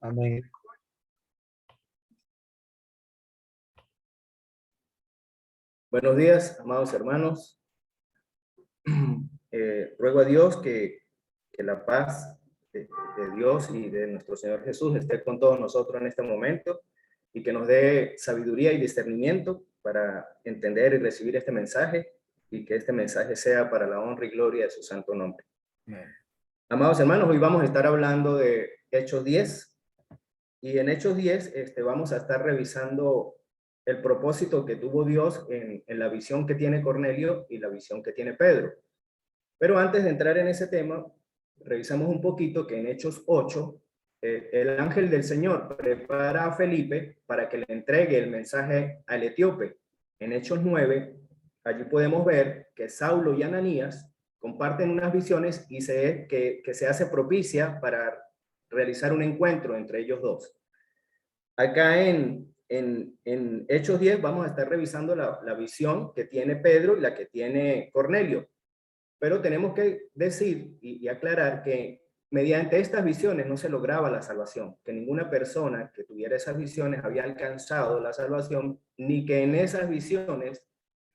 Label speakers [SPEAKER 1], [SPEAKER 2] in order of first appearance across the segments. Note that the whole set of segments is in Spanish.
[SPEAKER 1] Amén.
[SPEAKER 2] Buenos días, amados hermanos. Ruego a Dios que la paz de Dios y de nuestro Señor Jesús esté con todos nosotros en este momento y que nos dé sabiduría y discernimiento para entender y recibir este mensaje y que este mensaje sea para la honra y gloria de su santo nombre.
[SPEAKER 1] Amén.
[SPEAKER 2] Amados hermanos, hoy vamos a estar hablando de Hechos 10 y en Hechos 10 vamos a estar revisando el propósito que tuvo Dios en la visión que tiene Cornelio y la visión que tiene Pedro. Pero antes de entrar en ese tema, revisamos un poquito que en Hechos 8, el ángel del Señor prepara a Felipe para que le entregue el mensaje al etíope. En Hechos 9, allí podemos ver que Saulo y Ananías comparten unas visiones y que se hace propicia para realizar un encuentro entre ellos dos. Acá en Hechos 10 vamos a estar revisando la visión que tiene Pedro y la que tiene Cornelio. Pero tenemos que decir y aclarar que mediante estas visiones no se lograba la salvación, que ninguna persona que tuviera esas visiones había alcanzado la salvación, ni que en esas visiones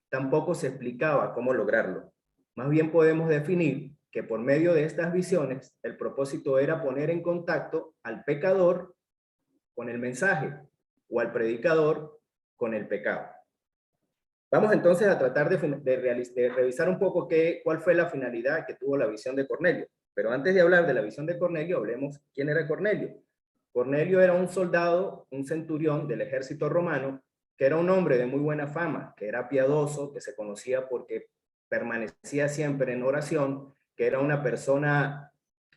[SPEAKER 2] tampoco se explicaba cómo lograrlo. Más bien podemos definir que por medio de estas visiones el propósito era poner en contacto al pecador con el mensaje o al predicador con el pecado. Vamos entonces a tratar de revisar un poco cuál fue la finalidad que tuvo la visión de Cornelio. Pero antes de hablar de la visión de Cornelio, hablemos quién era Cornelio. Cornelio era un soldado, un centurión del ejército romano, que era un hombre de muy buena fama, que era piadoso, que se conocía porque permanecía siempre en oración, que era una persona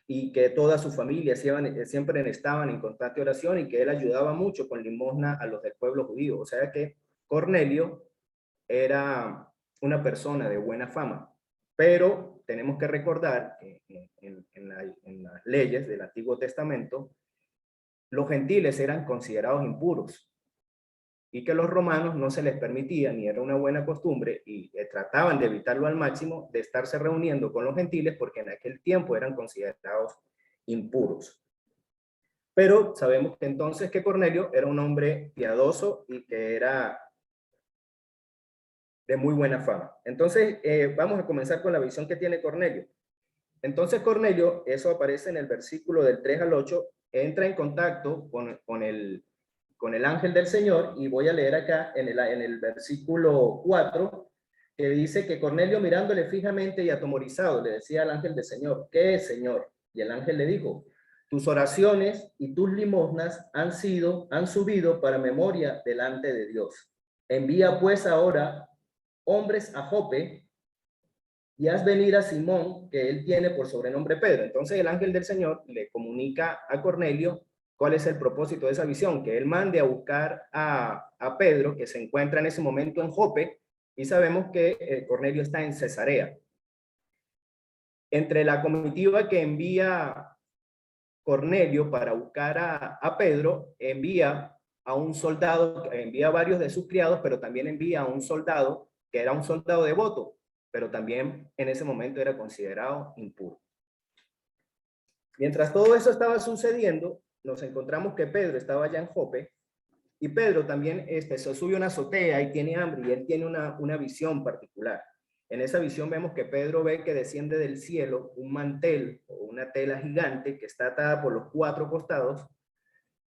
[SPEAKER 2] y que toda su familia siempre estaban en constante oración y que él ayudaba mucho con limosna a los del pueblo judío. O sea que Cornelio era una persona de buena fama, pero tenemos que recordar que en las leyes del Antiguo Testamento, los gentiles eran considerados impuros y que los romanos no se les permitía, ni era una buena costumbre, y trataban de evitarlo al máximo, de estarse reuniendo con los gentiles porque en aquel tiempo eran considerados impuros. Pero sabemos que entonces que Cornelio era un hombre piadoso y que era de muy buena fama. Entonces, vamos a comenzar con la visión que tiene Cornelio. Entonces Cornelio, eso aparece en el versículo del 3 al 8, entra en contacto con el ángel del Señor, y voy a leer acá en el versículo 4, que dice que Cornelio, mirándole fijamente y atemorizado, le decía al ángel del Señor: ¿qué es, Señor? Y el ángel le dijo: tus oraciones y tus limosnas han subido para memoria delante de Dios. Envía pues ahora hombres a Jope y haz venir a Simón, que él tiene por sobrenombre Pedro. Entonces el ángel del Señor le comunica a Cornelio cuál es el propósito de esa visión, que él mande a buscar a Pedro, que se encuentra en ese momento en Jope, y sabemos que Cornelio está en Cesarea. Entre la comitiva que envía Cornelio para buscar a Pedro, envía a un soldado, envía a varios de sus criados, pero también envía a un soldado que era un soldado devoto, pero también en ese momento era considerado impuro. Mientras todo eso estaba sucediendo, nos encontramos que Pedro estaba allá en Jope, y Pedro también se sube a una azotea y tiene hambre, y él tiene una visión particular. En esa visión vemos que Pedro ve que desciende del cielo un mantel o una tela gigante que está atada por los cuatro costados,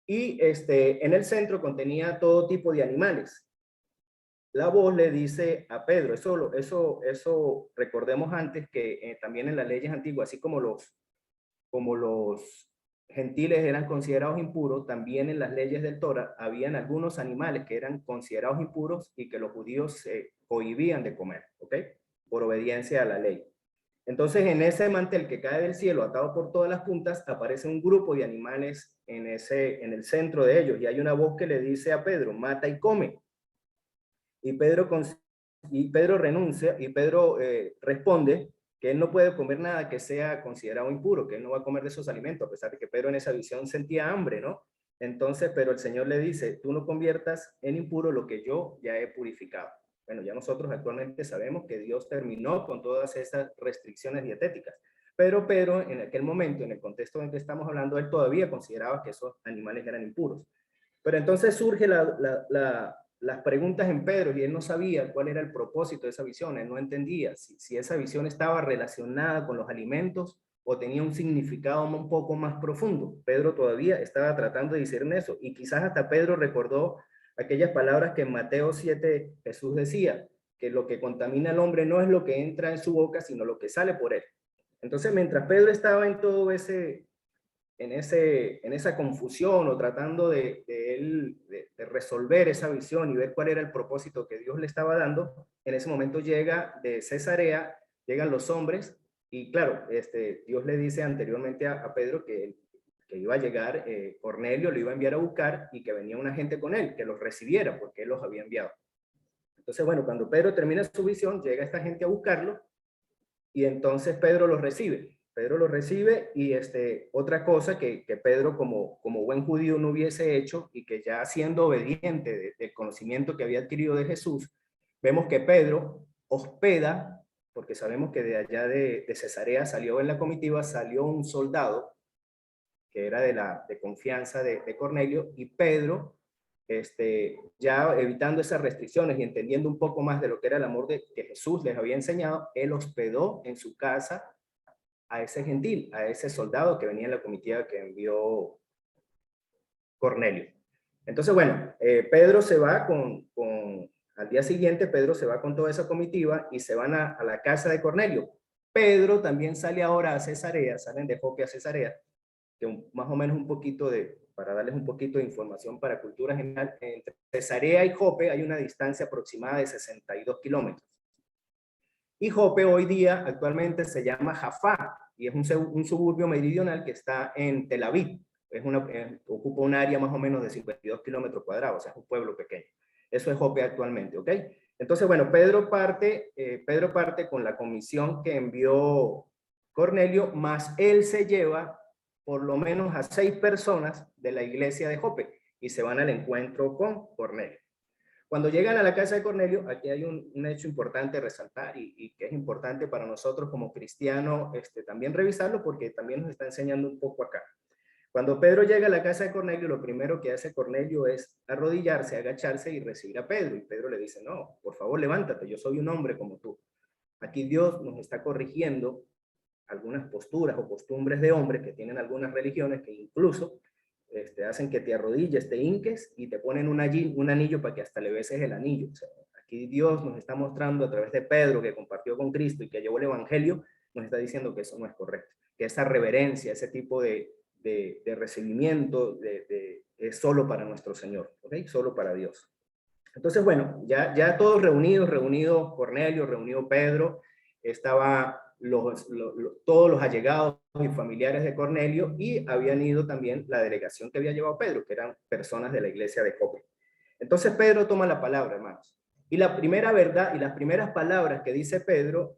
[SPEAKER 2] y en el centro contenía todo tipo de animales. La voz le dice a Pedro, eso recordemos antes que también en las leyes antiguas, así como los gentiles eran considerados impuros, también en las leyes del Torah habían algunos animales que eran considerados impuros y que los judíos se cohibían de comer, ¿ok? Por obediencia a la ley. Entonces, en ese mantel que cae del cielo, atado por todas las puntas, aparece un grupo de animales en el centro de ellos, y hay una voz que le dice a Pedro: mata y come. Y Pedro renuncia, y Pedro responde que él no puede comer nada que sea considerado impuro, que él no va a comer de esos alimentos, a pesar de que Pedro en esa visión sentía hambre, ¿no? Entonces, pero el Señor le dice: tú no conviertas en impuro lo que yo ya he purificado. Bueno, ya nosotros actualmente sabemos que Dios terminó con todas esas restricciones dietéticas, Pero Pedro, en aquel momento, en el contexto en que estamos hablando, él todavía consideraba que esos animales eran impuros. Pero entonces surge las preguntas en Pedro y él no sabía cuál era el propósito de esa visión, él no entendía si esa visión estaba relacionada con los alimentos o tenía un significado un poco más profundo. Pedro todavía estaba tratando de discernir eso y quizás hasta Pedro recordó aquellas palabras que en Mateo 7 Jesús decía, que lo que contamina al hombre no es lo que entra en su boca, sino lo que sale por él. Entonces, mientras Pedro estaba en todo en esa confusión o tratando de resolver esa visión y ver cuál era el propósito que Dios le estaba dando, en ese momento llega de Cesarea, llegan los hombres y claro, Dios le dice anteriormente a Pedro que iba a llegar Cornelio, lo iba a enviar a buscar y que venía una gente con él, que los recibiera porque él los había enviado. Entonces, bueno, cuando Pedro termina su visión, llega esta gente a buscarlo y entonces Pedro los recibe. Pedro lo recibe y otra cosa que Pedro como buen judío no hubiese hecho y que ya siendo obediente del conocimiento que había adquirido de Jesús, vemos que Pedro hospeda, porque sabemos que de allá de Cesarea salió en la comitiva, salió un soldado que era de confianza de Cornelio y Pedro, ya evitando esas restricciones y entendiendo un poco más de lo que era el amor que Jesús les había enseñado, él hospedó en su casa a ese gentil, a ese soldado que venía en la comitiva que envió Cornelio. Entonces, bueno, Pedro se va al día siguiente, Pedro se va con toda esa comitiva y se van a la casa de Cornelio. Pedro también sale ahora a Cesarea, salen de Jope a Cesarea, que más o menos para darles un poquito de información para cultura general, entre Cesarea y Jope hay una distancia aproximada de 62 kilómetros. Y Jope hoy día actualmente se llama Jafá y es un suburbio meridional que está en Tel Aviv. Ocupa un área más o menos de 52 kilómetros cuadrados, o sea, es un pueblo pequeño. Eso es Jope actualmente, ¿ok? Entonces, bueno, Pedro parte con la comisión que envió Cornelio, más él se lleva por lo menos a 6 personas de la iglesia de Jope y se van al encuentro con Cornelio. Cuando llegan a la casa de Cornelio, aquí hay un hecho importante a resaltar y que es importante para nosotros como cristianos también revisarlo porque también nos está enseñando un poco acá. Cuando Pedro llega a la casa de Cornelio, lo primero que hace Cornelio es arrodillarse, agacharse y recibir a Pedro. Y Pedro le dice, no, por favor levántate, yo soy un hombre como tú. Aquí Dios nos está corrigiendo algunas posturas o costumbres de hombres que tienen algunas religiones que incluso hacen que te arrodilles, te hinques y te ponen un anillo para que hasta le beses el anillo. O sea, aquí Dios nos está mostrando a través de Pedro que compartió con Cristo y que llevó el evangelio, nos está diciendo que eso no es correcto, que esa reverencia, ese tipo de recibimiento es solo para nuestro Señor, ¿ok? Solo para Dios. Entonces, bueno, ya todos reunidos Cornelio, reunido Pedro, estaba todos los allegados y familiares de Cornelio y habían ido también la delegación que había llevado Pedro, que eran personas de la iglesia de Jope. Entonces Pedro toma la palabra, hermanos. Y la primera verdad y las primeras palabras que dice Pedro,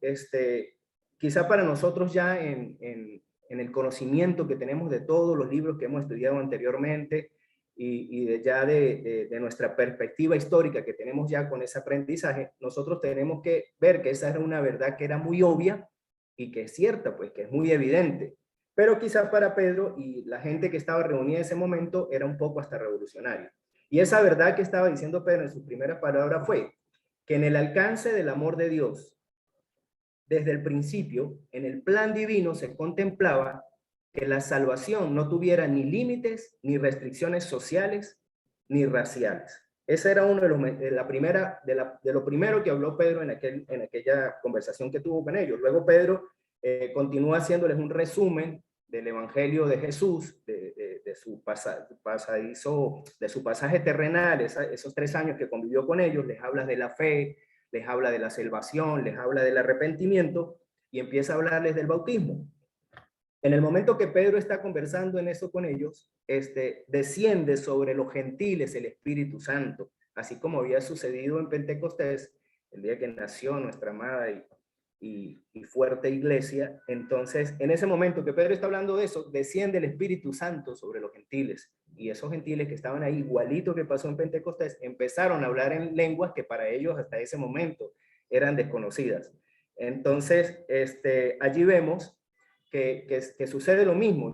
[SPEAKER 2] quizá para nosotros ya en el conocimiento que tenemos de todos los libros que hemos estudiado anteriormente y de nuestra perspectiva histórica que tenemos ya con ese aprendizaje, nosotros tenemos que ver que esa era una verdad que era muy obvia y que es cierta, pues que es muy evidente. Pero quizá para Pedro y la gente que estaba reunida en ese momento era un poco hasta revolucionario. Y esa verdad que estaba diciendo Pedro en sus primeras palabras fue que en el alcance del amor de Dios, desde el principio, en el plan divino se contemplaba que la salvación no tuviera ni límites, ni restricciones sociales, ni raciales. Esa era uno de lo primero que habló Pedro en aquella conversación que tuvo con ellos. Luego Pedro continúa haciéndoles un resumen del evangelio de Jesús, de su pasaje terrenal, esos 3 años que convivió con ellos, les habla de la fe, les habla de la salvación, les habla del arrepentimiento y empieza a hablarles del bautismo. En el momento que Pedro está conversando en eso con ellos, desciende sobre los gentiles el Espíritu Santo, así como había sucedido en Pentecostés, el día que nació nuestra amada y fuerte iglesia. Entonces, en ese momento que Pedro está hablando de eso, desciende el Espíritu Santo sobre los gentiles, y esos gentiles que estaban ahí, igualito que pasó en Pentecostés, empezaron a hablar en lenguas que para ellos hasta ese momento eran desconocidas. Entonces, allí vemos que sucede lo mismo.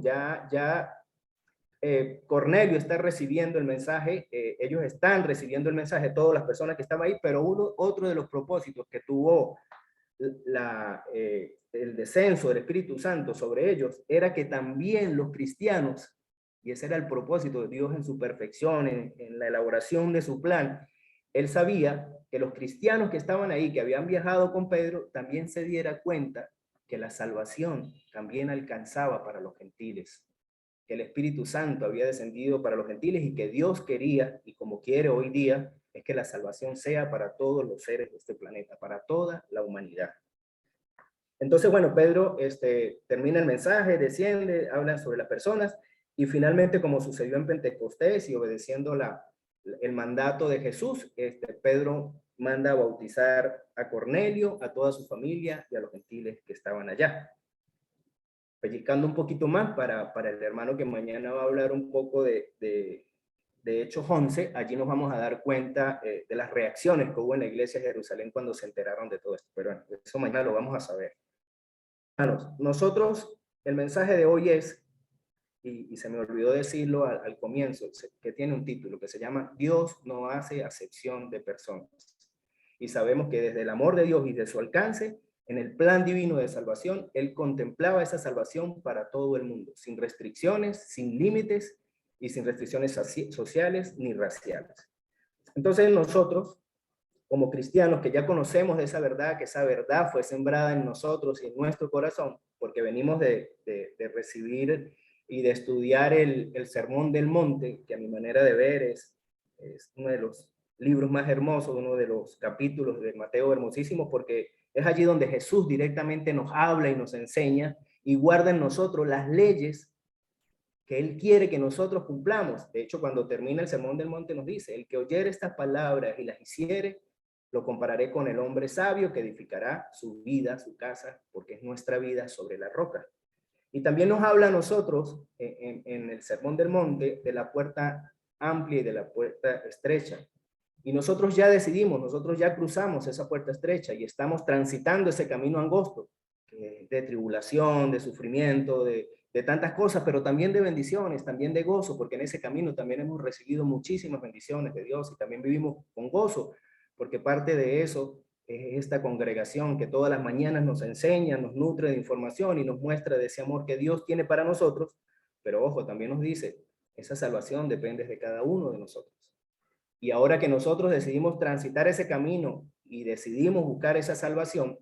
[SPEAKER 2] Cornelio está recibiendo el mensaje, ellos están recibiendo el mensaje, todas las personas que estaban ahí, pero otro de los propósitos que tuvo el descenso del Espíritu Santo sobre ellos era que también los cristianos, y ese era el propósito de Dios en su perfección, en la elaboración de su plan, él sabía que los cristianos que estaban ahí, que habían viajado con Pedro, también se diera cuenta que la salvación también alcanzaba para los gentiles, que el Espíritu Santo había descendido para los gentiles y que Dios quería, y como quiere hoy día, es que la salvación sea para todos los seres de este planeta, para toda la humanidad. Entonces, bueno, Pedro termina el mensaje, desciende, habla sobre las personas, y finalmente, como sucedió en Pentecostés y obedeciendo el mandato de Jesús, Pedro manda a bautizar a Cornelio, a toda su familia y a los gentiles que estaban allá. Pellizcando un poquito más para el hermano que mañana va a hablar un poco de Hechos 11, allí nos vamos a dar cuenta de las reacciones que hubo en la iglesia de Jerusalén cuando se enteraron de todo esto. Pero bueno, eso mañana lo vamos a saber. Hermanos, nosotros, el mensaje de hoy es, y se me olvidó decirlo al comienzo, que tiene un título que se llama Dios no hace acepción de personas. Y sabemos que desde el amor de Dios y de su alcance, en el plan divino de salvación, Él contemplaba esa salvación para todo el mundo, sin restricciones, sin límites y sin restricciones sociales ni raciales. Entonces nosotros, como cristianos que ya conocemos de esa verdad, que esa verdad fue sembrada en nosotros y en nuestro corazón, porque venimos de recibir y de estudiar el Sermón del Monte, que a mi manera de ver es uno de los libros más hermosos, uno de los capítulos de Mateo hermosísimos, porque es allí donde Jesús directamente nos habla y nos enseña y guarda en nosotros las leyes que Él quiere que nosotros cumplamos. De hecho, cuando termina el Sermón del Monte nos dice, el que oyere estas palabras y las hiciere, lo compararé con el hombre sabio que edificará su vida, su casa, porque es nuestra vida sobre la roca. Y también nos habla a nosotros en el Sermón del Monte de la puerta amplia y de la puerta estrecha. Y nosotros ya decidimos, nosotros ya cruzamos esa puerta estrecha y estamos transitando ese camino angosto de tribulación, de sufrimiento, de tantas cosas, pero también de bendiciones, también de gozo, porque en ese camino también hemos recibido muchísimas bendiciones de Dios y también vivimos con gozo, porque parte de eso es esta congregación que todas las mañanas nos enseña, nos nutre de información y nos muestra de ese amor que Dios tiene para nosotros, pero ojo, también nos dice, esa salvación depende de cada uno de nosotros. Y ahora que nosotros decidimos transitar ese camino y decidimos buscar esa salvación,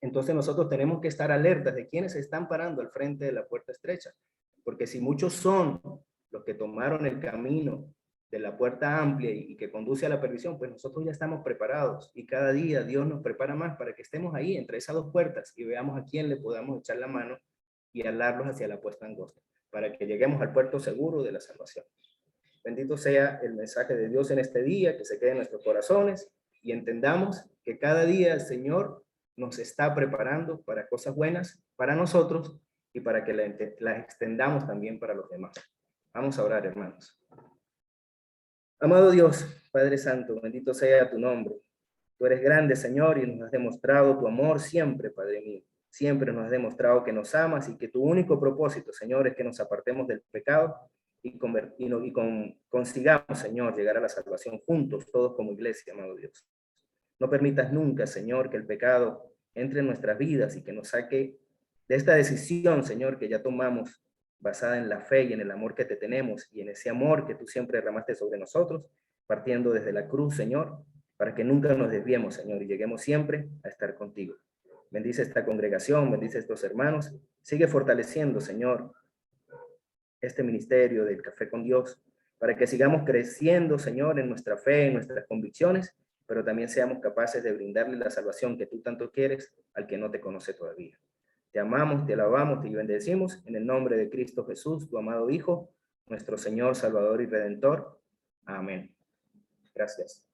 [SPEAKER 2] entonces nosotros tenemos que estar alertas de quiénes se están parando al frente de la puerta estrecha. Porque si muchos son los que tomaron el camino de la puerta amplia y que conduce a la perdición, pues nosotros ya estamos preparados y cada día Dios nos prepara más para que estemos ahí entre esas dos puertas y veamos a quién le podamos echar la mano y alarlos hacia la puerta angosta, para que lleguemos al puerto seguro de la salvación. Bendito sea el mensaje de Dios en este día, que se quede en nuestros corazones y entendamos que cada día el Señor nos está preparando para cosas buenas para nosotros y para que la extendamos también para los demás. Vamos a orar, hermanos. Amado Dios, Padre Santo, bendito sea tu nombre. Tú eres grande, Señor, y nos has demostrado tu amor siempre, Padre mío. Siempre nos has demostrado que nos amas y que tu único propósito, Señor, es que nos apartemos del pecado y consigamos, Señor, llegar a la salvación juntos, todos como iglesia, amado Dios. No permitas nunca, Señor, que el pecado entre en nuestras vidas y que nos saque de esta decisión, Señor, que ya tomamos basada en la fe y en el amor que te tenemos y en ese amor que tú siempre derramaste sobre nosotros, partiendo desde la cruz, Señor, para que nunca nos desviemos, Señor, y lleguemos siempre a estar contigo. Bendice esta congregación, bendice a estos hermanos, sigue fortaleciendo, Señor, este ministerio del Café con Dios, para que sigamos creciendo, Señor, en nuestra fe, en nuestras convicciones, pero también seamos capaces de brindarle la salvación que tú tanto quieres al que no te conoce todavía. Te amamos, te alabamos, te bendecimos en el nombre de Cristo Jesús, tu amado Hijo, nuestro Señor, Salvador y Redentor. Amén. Gracias.